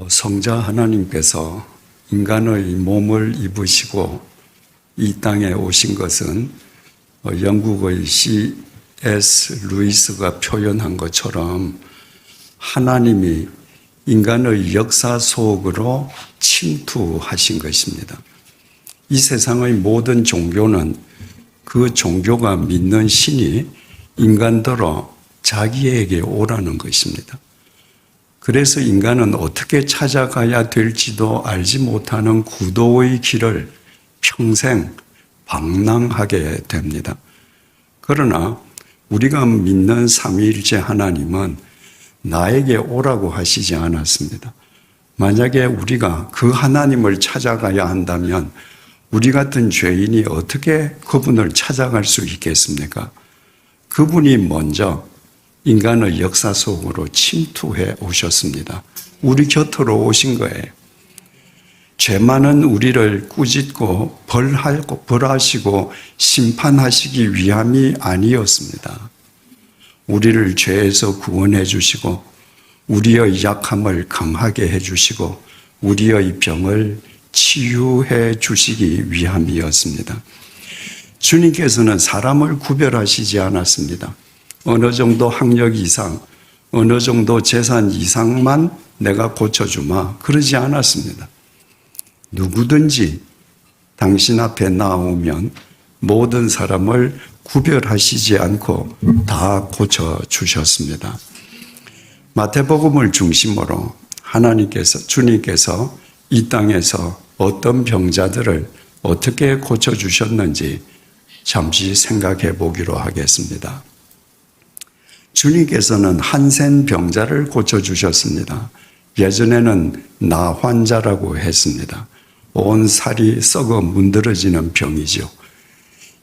성자 하나님께서 인간의 몸을 입으시고 이 땅에 오신 것은 영국의 C.S. 루이스가 표현한 것처럼 하나님이 인간의 역사 속으로 침투하신 것입니다. 이 세상의 모든 종교는 그 종교가 믿는 신이 인간들로 자기에게 오라는 것입니다. 그래서 인간은 어떻게 찾아가야 될지도 알지 못하는 구도의 길을 평생 방랑하게 됩니다. 그러나 우리가 믿는 삼위일체 하나님은 나에게 오라고 하시지 않았습니다. 만약에 우리가 그 하나님을 찾아가야 한다면 우리 같은 죄인이 어떻게 그분을 찾아갈 수 있겠습니까? 그분이 먼저 인간의 역사 속으로 침투해 오셨습니다. 우리 곁으로 오신 거예요. 죄 많은 우리를 꾸짖고 벌하시고 심판하시기 위함이 아니었습니다. 우리를 죄에서 구원해 주시고 우리의 약함을 강하게 해 주시고 우리의 병을 치유해 주시기 위함이었습니다. 주님께서는 사람을 구별하시지 않았습니다. 어느 정도 학력 이상, 어느 정도 재산 이상만 내가 고쳐주마 그러지 않았습니다. 누구든지 당신 앞에 나오면 모든 사람을 구별하시지 않고 다 고쳐주셨습니다. 마태복음을 중심으로 주님께서 이 땅에서 어떤 병자들을 어떻게 고쳐주셨는지 잠시 생각해 보기로 하겠습니다. 주님께서는 한센 병자를 고쳐주셨습니다. 예전에는 나환자라고 했습니다. 온 살이 썩어 문드러지는 병이죠.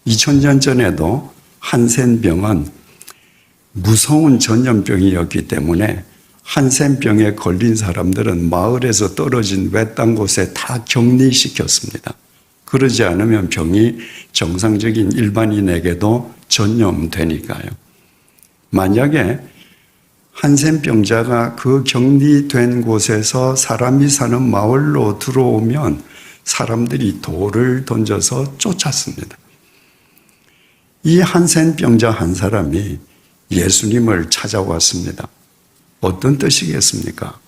2000년 전에도 한센병은 무서운 전염병이었기 때문에 한센병에 걸린 사람들은 마을에서 떨어진 외딴 곳에 다 격리시켰습니다. 그러지 않으면 병이 정상적인 일반인에게도 전염되니까요. 만약에 한센병자가 그 격리된 곳에서 사람이 사는 마을로 들어오면 사람들이 돌을 던져서 쫓았습니다. 이 한센병자 한 사람이 예수님을 찾아왔습니다. 어떤 뜻이겠습니까?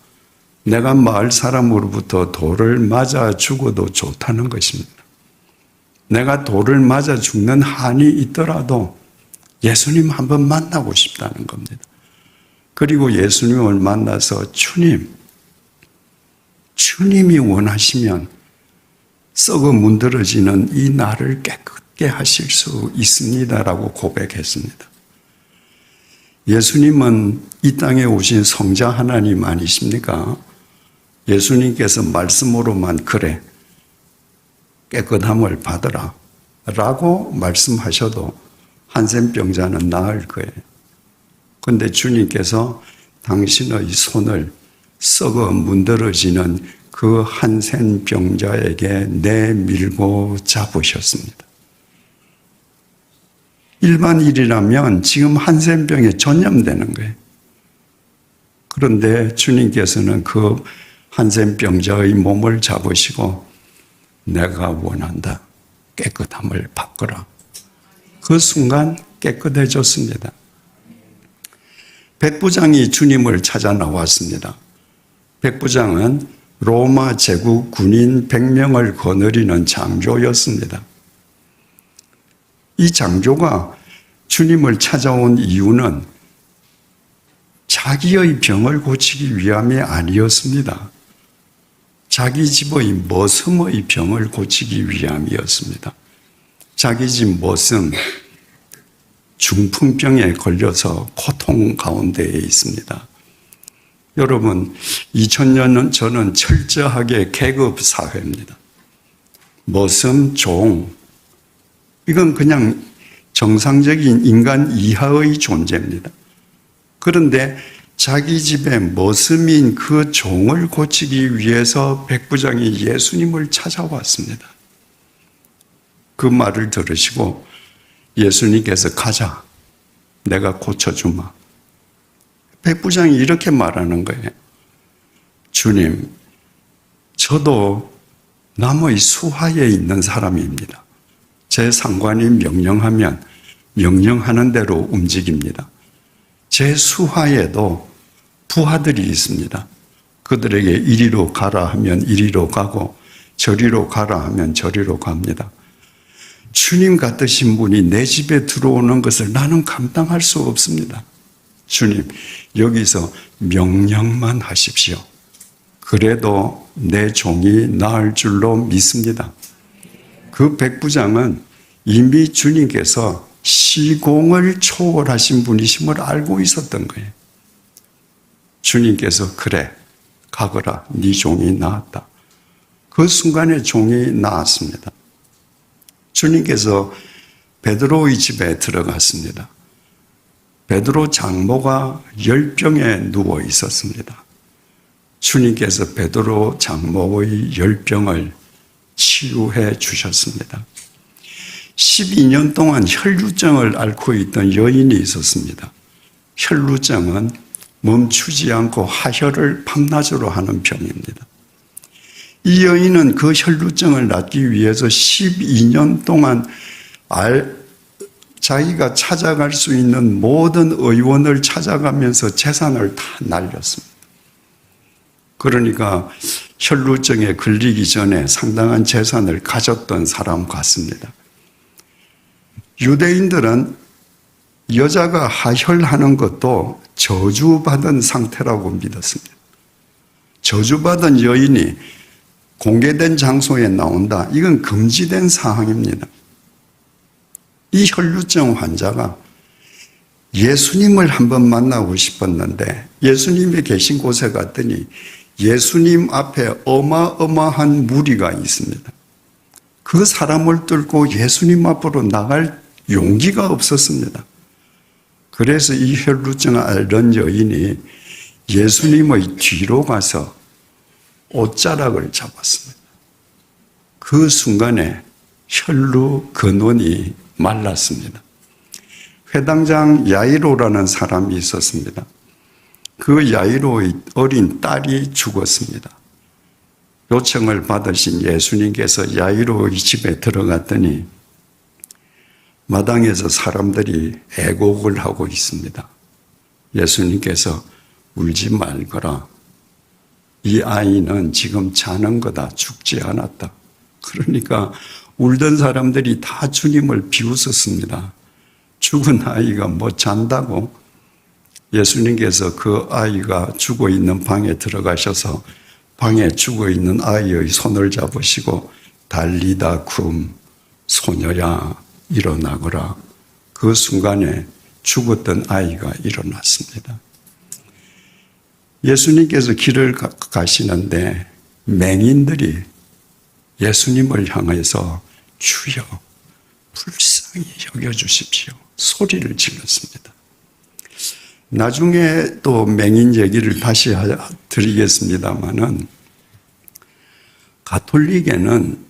내가 마을 사람으로부터 돌을 맞아 죽어도 좋다는 것입니다. 내가 돌을 맞아 죽는 한이 있더라도 예수님 한번 만나고 싶다는 겁니다. 그리고 예수님을 만나서 주님이 원하시면 썩어 문드러지는 이 나를 깨끗게 하실 수 있습니다라고 고백했습니다. 예수님은 이 땅에 오신 성자 하나님 아니십니까? 예수님께서 말씀으로만 그래 깨끗함을 받으라 라고 말씀하셔도 한센병자는 나을 거예요. 그런데 주님께서 당신의 손을 썩어 문드러지는 그 한센병자에게 내밀고 잡으셨습니다. 일반인이라면 지금 한센병에 전염되는 거예요. 그런데 주님께서는 그 한센병자의 몸을 잡으시고 내가 원한다. 깨끗함을 바꾸라. 그 순간 깨끗해졌습니다. 백부장이 주님을 찾아 나왔습니다. 백부장은 로마 제국 군인 100명을 거느리는 장교였습니다. 이 장교가 주님을 찾아온 이유는 자기의 병을 고치기 위함이 아니었습니다. 자기 집의 머슴의 병을 고치기 위함이었습니다. 자기 집 머슴 중풍병에 걸려서 고통 가운데에 있습니다. 여러분, 2000년 전은 철저하게 계급 사회입니다. 머슴, 종, 이건 그냥 정상적인 인간 이하의 존재입니다. 그런데 자기 집에 머슴인 그 종을 고치기 위해서 백부장이 예수님을 찾아왔습니다. 그 말을 들으시고 예수님께서 가자. 내가 고쳐주마. 백부장이 이렇게 말하는 거예요. 주님, 저도 남의 수하에 있는 사람입니다. 제 상관이 명령하면 명령하는 대로 움직입니다. 제 수하에도 부하들이 있습니다. 그들에게 이리로 가라 하면 이리로 가고 저리로 가라 하면 저리로 갑니다. 주님 같으신 분이 내 집에 들어오는 것을 나는 감당할 수 없습니다. 주님, 여기서 명령만 하십시오. 그래도 내 종이 나을 줄로 믿습니다. 그 백부장은 이미 주님께서 시공을 초월하신 분이심을 알고 있었던 거예요. 주님께서 그래, 가거라, 네 종이 나았다. 그 순간에 종이 나았습니다. 주님께서 베드로의 집에 들어갔습니다. 베드로 장모가 열병에 누워 있었습니다. 주님께서 베드로 장모의 열병을 치유해 주셨습니다. 12년 동안 혈루증을 앓고 있던 여인이 있었습니다. 혈루증은 멈추지 않고 하혈을 밤낮으로 하는 병입니다. 이 여인은 그 혈루증을 낫기 위해서 12년 동안 자기가 찾아갈 수 있는 모든 의원을 찾아가면서 재산을 다 날렸습니다. 그러니까 혈루증에 걸리기 전에 상당한 재산을 가졌던 사람 같습니다. 유대인들은 여자가 하혈하는 것도 저주받은 상태라고 믿었습니다. 저주받은 여인이 공개된 장소에 나온다. 이건 금지된 사항입니다. 이 혈루증 환자가 예수님을 한번 만나고 싶었는데 예수님이 계신 곳에 갔더니 예수님 앞에 어마어마한 무리가 있습니다. 그 사람을 뚫고 예수님 앞으로 나갈 용기가 없었습니다. 그래서 이 혈루증을 앓던 여인이 예수님의 뒤로 가서 옷자락을 잡았습니다. 그 순간에 혈루 근원이 말랐습니다. 회당장 야이로라는 사람이 있었습니다. 그 야이로의 어린 딸이 죽었습니다. 요청을 받으신 예수님께서 야이로의 집에 들어갔더니 마당에서 사람들이 애곡을 하고 있습니다. 예수님께서 울지 말거라. 이 아이는 지금 자는 거다. 죽지 않았다. 그러니까 울던 사람들이 다 주님을 비웃었습니다. 죽은 아이가 뭐 잔다고? 예수님께서 그 아이가 죽어 있는 방에 들어가셔서 방에 죽어 있는 아이의 손을 잡으시고 달리다 쿰, 소녀야 일어나거라. 그 순간에 죽었던 아이가 일어났습니다. 예수님께서 길을 가시는데 맹인들이 예수님을 향해서 주여 불쌍히 여겨주십시오. 소리를 질렀습니다. 나중에 또 맹인 얘기를 다시 드리겠습니다마는 가톨릭에는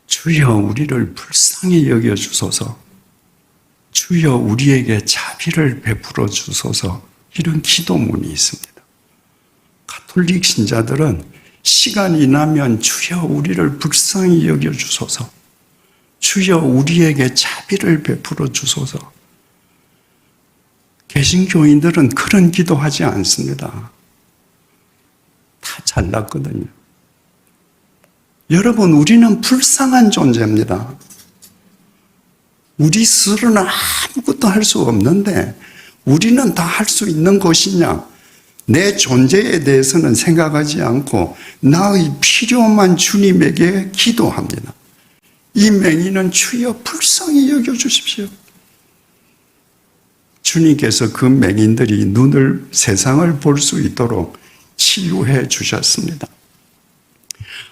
주여 우리를 불쌍히 여겨주소서, 주여 우리에게 자비를 베풀어 주소서, 이런 기도문이 있습니다. 가톨릭 신자들은 시간이 나면 주여 우리를 불쌍히 여겨주소서, 주여 우리에게 자비를 베풀어 주소서. 개신교인들은 그런 기도하지 않습니다. 다 잘났거든요. 여러분, 우리는 불쌍한 존재입니다. 우리 스스로는 아무것도 할 수 없는데 우리는 다 할 수 있는 것이냐? 내 존재에 대해서는 생각하지 않고 나의 필요만 주님에게 기도합니다. 이 맹인은 주여 불쌍히 여겨주십시오. 주님께서 그 맹인들이 세상을 볼 수 있도록 치유해 주셨습니다.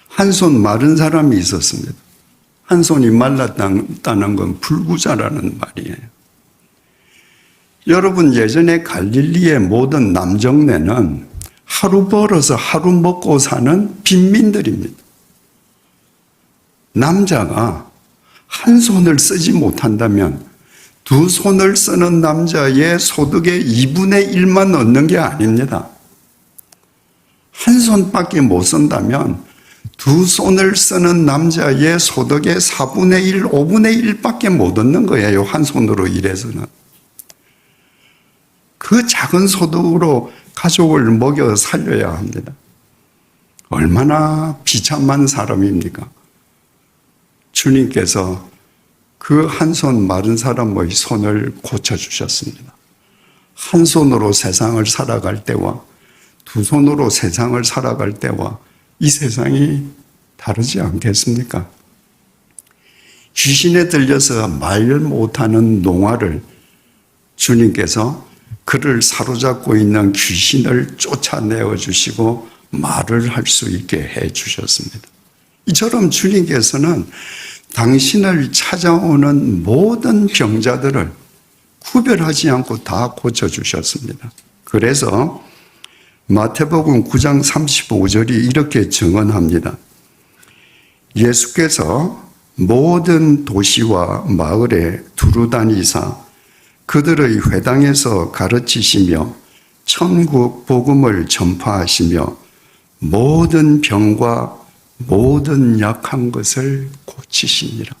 한 손 마른 사람이 있었습니다. 한 손이 말랐다는 건 불구자라는 말이에요. 여러분, 예전에 갈릴리의 모든 남정네는 하루 벌어서 하루 먹고 사는 빈민들입니다. 남자가 한 손을 쓰지 못한다면 두 손을 쓰는 남자의 소득의 2분의 1만 얻는 게 아닙니다. 손밖에 못 쓴다면 두 손을 쓰는 남자의 소득의 4분의 1, 5분의 1밖에 못 얻는 거예요. 한 손으로 일해서는. 그 작은 소득으로 가족을 먹여 살려야 합니다. 얼마나 비참한 사람입니까? 주님께서 그 한 손 마른 사람의 손을 고쳐주셨습니다. 한 손으로 세상을 살아갈 때와 두 손으로 세상을 살아갈 때와 이 세상이 다르지 않겠습니까? 귀신에 들려서 말 못하는 농아를 주님께서 그를 사로잡고 있는 귀신을 쫓아내어 주시고 말을 할 수 있게 해 주셨습니다. 이처럼 주님께서는 당신을 찾아오는 모든 병자들을 구별하지 않고 다 고쳐주셨습니다. 그래서 마태복음 9장 35절이 이렇게 증언합니다. 예수께서 모든 도시와 마을에 두루다니사 그들의 회당에서 가르치시며 천국 복음을 전파하시며 모든 병과 모든 약한 것을 고치시니라.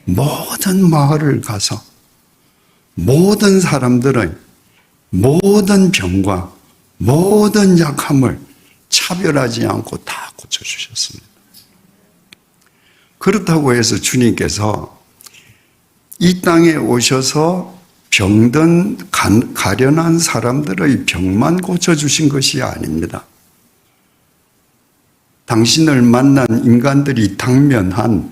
모든 마을을 가서 모든 사람들의 모든 병과 모든 약함을 차별하지 않고 다 고쳐주셨습니다. 그렇다고 해서 주님께서 이 땅에 오셔서 병든 가련한 사람들의 병만 고쳐주신 것이 아닙니다. 당신을 만난 인간들이 당면한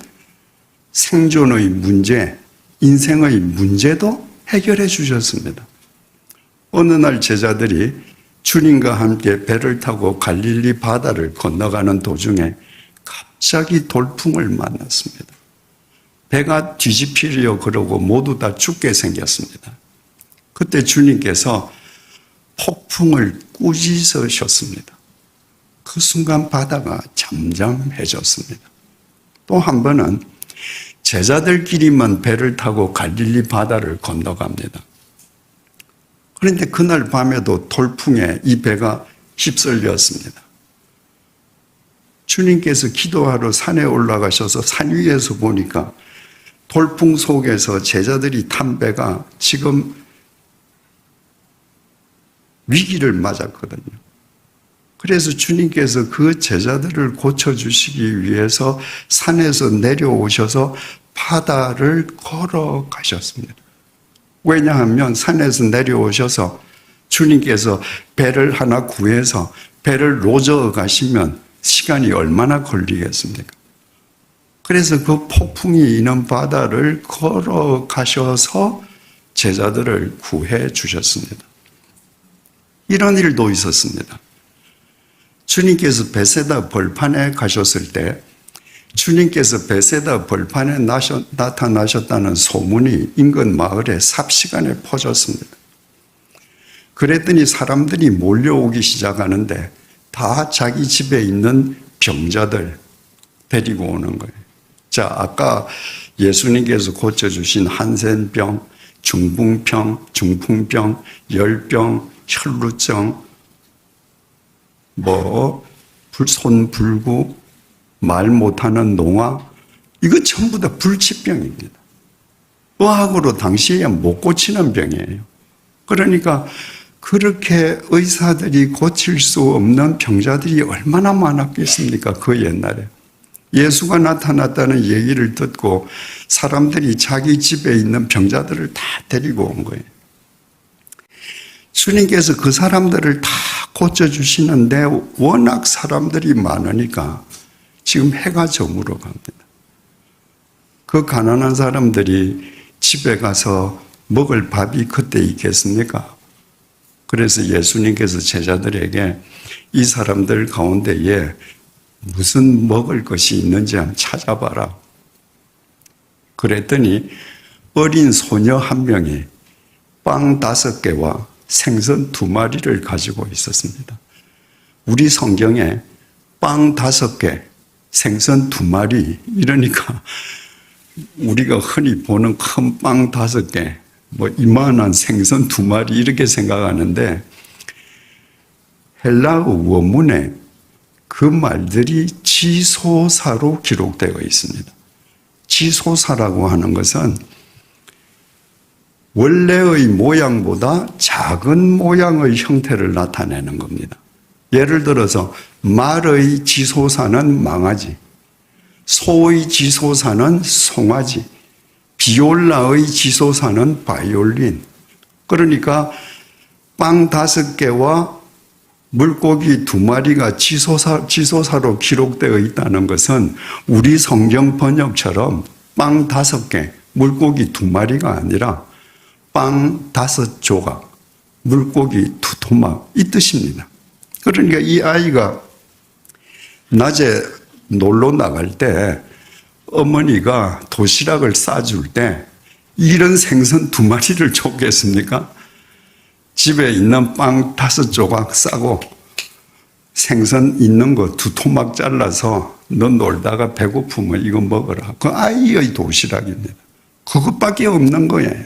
생존의 문제, 인생의 문제도 해결해 주셨습니다. 어느 날 제자들이 주님과 함께 배를 타고 갈릴리 바다를 건너가는 도중에 갑자기 돌풍을 만났습니다. 배가 뒤집히려 그러고 모두 다 죽게 생겼습니다. 그때 주님께서 폭풍을 꾸짖으셨습니다. 그 순간 바다가 잠잠해졌습니다. 또 한 번은 제자들끼리만 배를 타고 갈릴리 바다를 건너갑니다. 그런데 그날 밤에도 돌풍에 이 배가 휩쓸렸습니다. 주님께서 기도하러 산에 올라가셔서 산 위에서 보니까 돌풍 속에서 제자들이 탄 배가 지금 위기를 맞았거든요. 그래서 주님께서 그 제자들을 고쳐주시기 위해서 산에서 내려오셔서 바다를 걸어가셨습니다. 왜냐하면 산에서 내려오셔서 주님께서 배를 하나 구해서 배를 로저어 가시면 시간이 얼마나 걸리겠습니까? 그래서 그 폭풍이 있는 바다를 걸어가셔서 제자들을 구해 주셨습니다. 이런 일도 있었습니다. 주님께서 베세다 벌판에 가셨을 때 주님께서 베세다 벌판에 나타나셨다는 소문이 인근 마을에 삽시간에 퍼졌습니다. 그랬더니 사람들이 몰려오기 시작하는데 다 자기 집에 있는 병자들 데리고 오는 거예요. 자, 아까 예수님께서 고쳐주신 한센병, 중풍병, 열병, 혈루증, 손불구, 말 못하는 농아, 이거 전부 다 불치병입니다. 의학으로 당시에 못 고치는 병이에요. 그러니까 그렇게 의사들이 고칠 수 없는 병자들이 얼마나 많았겠습니까? 그 옛날에. 예수가 나타났다는 얘기를 듣고 사람들이 자기 집에 있는 병자들을 다 데리고 온 거예요. 주님께서 그 사람들을 다 고쳐주시는데 워낙 사람들이 많으니까 지금 해가 저물어 갑니다. 그 가난한 사람들이 집에 가서 먹을 밥이 그때 있겠습니까? 그래서 예수님께서 제자들에게 이 사람들 가운데에 무슨 먹을 것이 있는지 한번 찾아봐라. 그랬더니 어린 소녀 한 명이 빵 5개와 생선 2마리를 가지고 있었습니다. 우리 성경에 빵 5개, 생선 2마리 이러니까 우리가 흔히 보는 큰 빵 5개, 이만한 생선 2마리 이렇게 생각하는데 헬라어 원문에 그 말들이 지소사로 기록되어 있습니다. 지소사라고 하는 것은 원래의 모양보다 작은 모양의 형태를 나타내는 겁니다. 예를 들어서 말의 지소사는 망아지, 소의 지소사는 송아지, 비올라의 지소사는 바이올린. 그러니까 빵 5개와 물고기 2마리가 지소사로 기록되어 있다는 것은 우리 성경 번역처럼 빵 5개, 물고기 2마리가 아니라 빵 5조각, 물고기 2토막 이 뜻입니다. 그러니까 이 아이가 낮에 놀러 나갈 때 어머니가 도시락을 싸줄 때 이런 생선 2마리를 줬겠습니까? 집에 있는 빵 5조각 싸고 생선 있는 거 2토막 잘라서 너 놀다가 배고프면 이거 먹어라. 그 아이의 도시락입니다. 그것밖에 없는 거예요.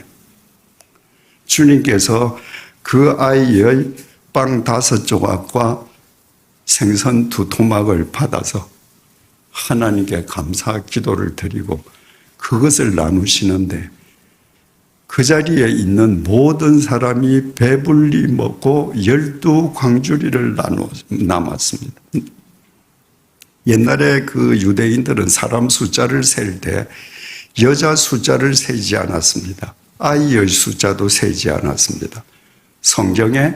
주님께서 그 아이의 빵 5조각과 생선 2토막을 받아서 하나님께 감사 기도를 드리고 그것을 나누시는데 그 자리에 있는 모든 사람이 배불리 먹고 12광주리를 남았습니다. 옛날에 그 유대인들은 사람 숫자를 셀 때 여자 숫자를 세지 않았습니다. 아이의 숫자도 세지 않았습니다. 성경에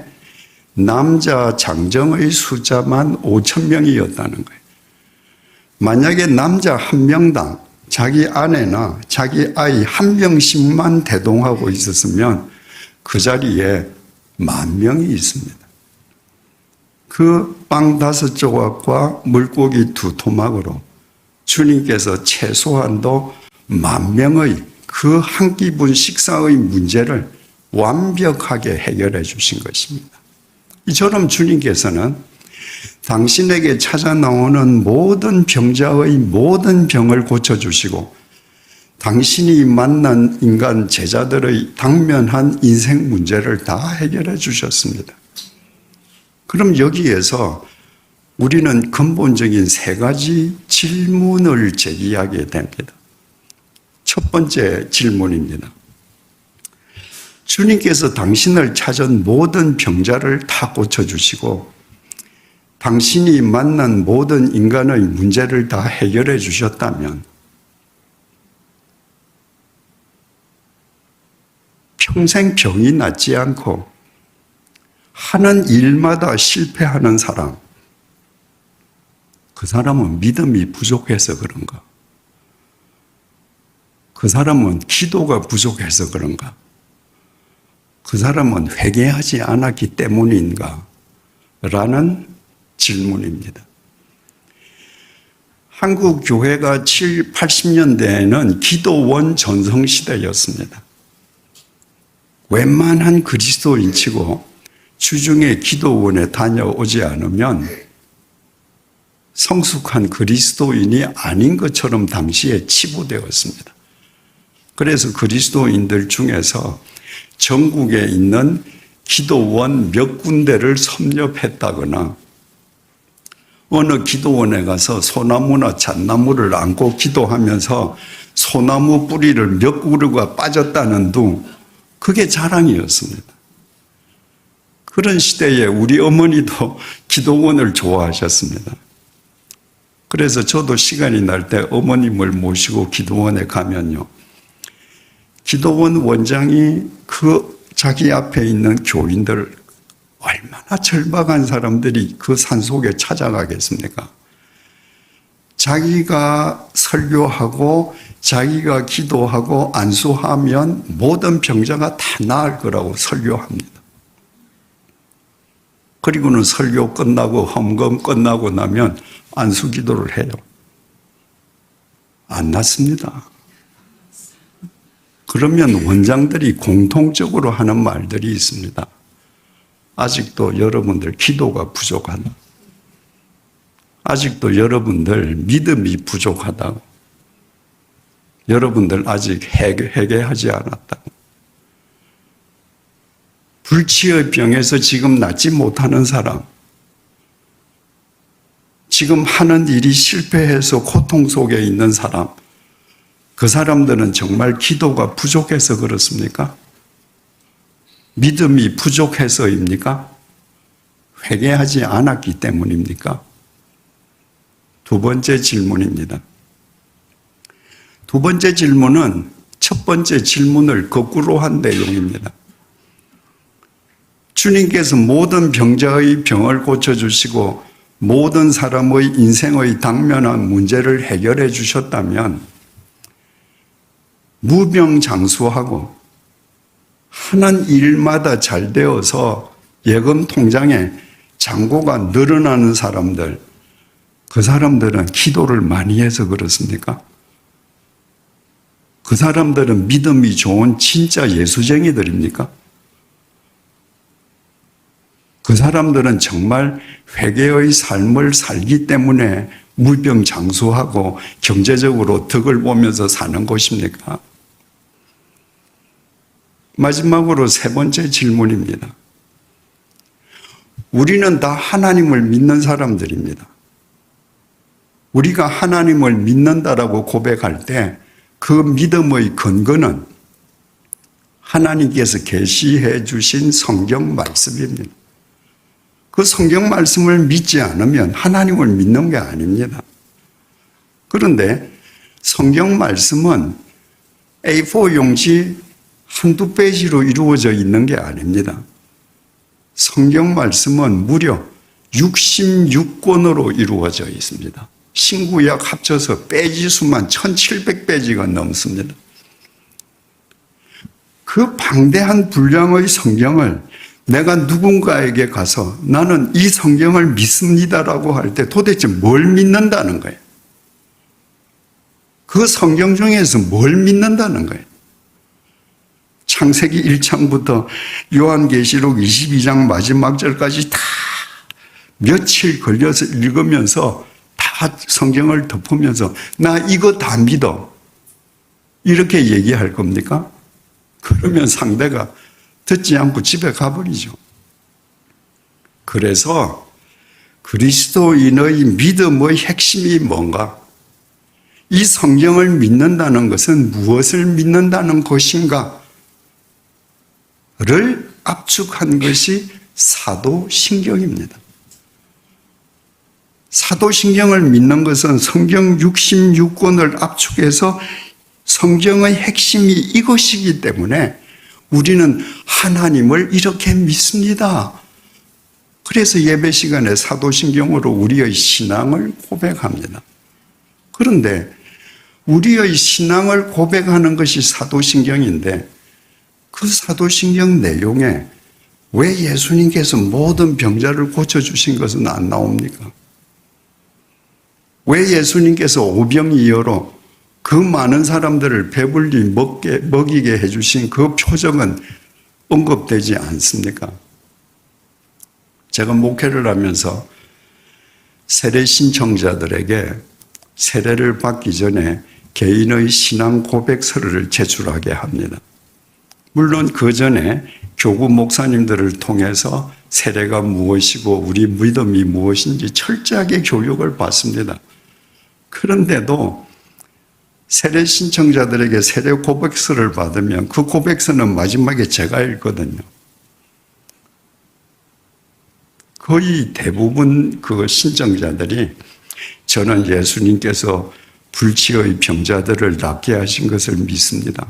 남자 장정의 숫자만 5,000명이었다는 거예요. 만약에 남자 1명당 자기 아내나 자기 아이 1명씩만 대동하고 있었으면 그 자리에 10,000명이 있습니다. 그 빵 5조각과 물고기 2토막으로 주님께서 최소한도 10,000명의 그 한 끼분 식사의 문제를 완벽하게 해결해 주신 것입니다. 이처럼 주님께서는 당신에게 찾아 나오는 모든 병자의 모든 병을 고쳐주시고 당신이 만난 인간 제자들의 당면한 인생 문제를 다 해결해 주셨습니다. 그럼 여기에서 우리는 근본적인 3가지 질문을 제기하게 됩니다. 첫 번째 질문입니다. 주님께서 당신을 찾은 모든 병자를 다 고쳐주시고 당신이 만난 모든 인간의 문제를 다 해결해 주셨다면 평생 병이 낫지 않고 하는 일마다 실패하는 사람, 그 사람은 믿음이 부족해서 그런가? 그 사람은 기도가 부족해서 그런가? 그 사람은 회개하지 않았기 때문인가? 라는 질문입니다. 한국 교회가 70, 80년대에는 기도원 전성시대였습니다. 웬만한 그리스도인치고 주중에 기도원에 다녀오지 않으면 성숙한 그리스도인이 아닌 것처럼 당시에 치부되었습니다. 그래서 그리스도인들 중에서 전국에 있는 기도원 몇 군데를 섭렵했다거나 어느 기도원에 가서 소나무나 잣나무를 안고 기도하면서 소나무 뿌리를 몇 그루가 빠졌다는 둥, 그게 자랑이었습니다. 그런 시대에 우리 어머니도 기도원을 좋아하셨습니다. 그래서 저도 시간이 날 때 어머님을 모시고 기도원에 가면요, 기도원 원장이 그 자기 앞에 있는 교인들, 얼마나 절박한 사람들이 그 산속에 찾아가겠습니까? 자기가 설교하고 자기가 기도하고 안수하면 모든 병자가 다 나을 거라고 설교합니다. 그리고는 설교 끝나고 헌금 끝나고 나면 안수 기도를 해요. 안 낫습니다. 그러면 원장들이 공통적으로 하는 말들이 있습니다. 아직도 여러분들 기도가 부족하다. 아직도 여러분들 믿음이 부족하다고. 여러분들 아직 회개하지 않았다고. 불치의 병에서 지금 낫지 못하는 사람, 지금 하는 일이 실패해서 고통 속에 있는 사람, 그 사람들은 정말 기도가 부족해서 그렇습니까? 믿음이 부족해서입니까? 회개하지 않았기 때문입니까? 두 번째 질문입니다. 두 번째 질문은 첫 번째 질문을 거꾸로 한 내용입니다. 주님께서 모든 병자의 병을 고쳐주시고 모든 사람의 인생의 당면한 문제를 해결해 주셨다면 무병장수하고 하는 일마다 잘 되어서 예금 통장에 잔고가 늘어나는 사람들, 그 사람들은 기도를 많이 해서 그렇습니까? 그 사람들은 믿음이 좋은 진짜 예수쟁이들입니까? 그 사람들은 정말 회개의 삶을 살기 때문에 무병장수하고 경제적으로 덕을 보면서 사는 것입니까? 마지막으로 세 번째 질문입니다. 우리는 다 하나님을 믿는 사람들입니다. 우리가 하나님을 믿는다라고 고백할 때 그 믿음의 근거는 하나님께서 계시해 주신 성경 말씀입니다. 그 성경 말씀을 믿지 않으면 하나님을 믿는 게 아닙니다. 그런데 성경 말씀은 A4 용지 한두 페이지로 이루어져 있는 게 아닙니다. 성경 말씀은 무려 66권으로 이루어져 있습니다. 신구약 합쳐서 페이지 수만 1700페이지가 넘습니다. 그 방대한 분량의 성경을 내가 누군가에게 가서 나는 이 성경을 믿습니다라고 할 때 도대체 뭘 믿는다는 거예요? 그 성경 중에서 뭘 믿는다는 거예요? 창세기 1장부터 요한계시록 22장 마지막 절까지 다 며칠 걸려서 읽으면서 다 성경을 덮으면서 나 이거 다 믿어. 이렇게 얘기할 겁니까? 그러면 상대가 듣지 않고 집에 가버리죠. 그래서 그리스도인의 믿음의 핵심이 뭔가? 이 성경을 믿는다는 것은 무엇을 믿는다는 것인가? 를 압축한 것이 사도신경입니다. 사도신경을 믿는 것은 성경 66권을 압축해서 성경의 핵심이 이것이기 때문에 우리는 하나님을 이렇게 믿습니다. 그래서 예배 시간에 사도신경으로 우리의 신앙을 고백합니다. 그런데 우리의 신앙을 고백하는 것이 사도신경인데 그 사도신경 내용에 왜 예수님께서 모든 병자를 고쳐주신 것은 안 나옵니까? 왜 예수님께서 오병이어로 그 많은 사람들을 배불리 먹이게 해주신 그 표적은 언급되지 않습니까? 제가 목회를 하면서 세례 신청자들에게 세례를 받기 전에 개인의 신앙 고백서를 제출하게 합니다. 물론 그 전에 교구 목사님들을 통해서 세례가 무엇이고 우리 믿음이 무엇인지 철저하게 교육을 받습니다. 그런데도 세례 신청자들에게 세례 고백서를 받으면 그 고백서는 마지막에 제가 읽거든요. 거의 대부분 그 신청자들이 저는 예수님께서 불치의 병자들을 낫게 하신 것을 믿습니다.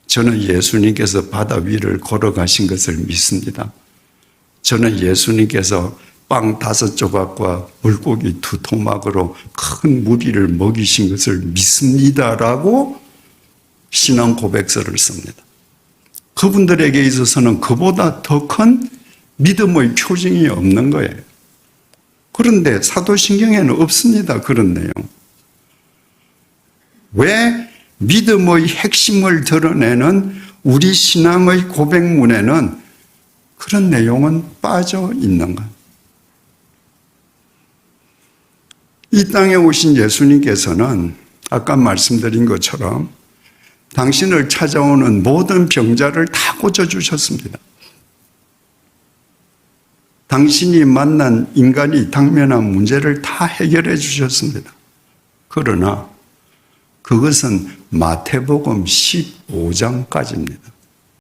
저는 예수님께서 바다 위를 걸어가신 것을 믿습니다. 저는 예수님께서 빵 5조각과 물고기 2토막으로 큰 무리를 먹이신 것을 믿습니다라고 신앙 고백서를 씁니다. 그분들에게 있어서는 그보다 더 큰 믿음의 표징이 없는 거예요. 그런데 사도신경에는 없습니다. 그런 내용. 왜 믿음의 핵심을 드러내는 우리 신앙의 고백문에는 그런 내용은 빠져 있는가? 이 땅에 오신 예수님께서는 아까 말씀드린 것처럼 당신을 찾아오는 모든 병자를 다 고쳐주셨습니다. 당신이 만난 인간이 당면한 문제를 다 해결해 주셨습니다. 그러나 그것은 마태복음 15장까지입니다.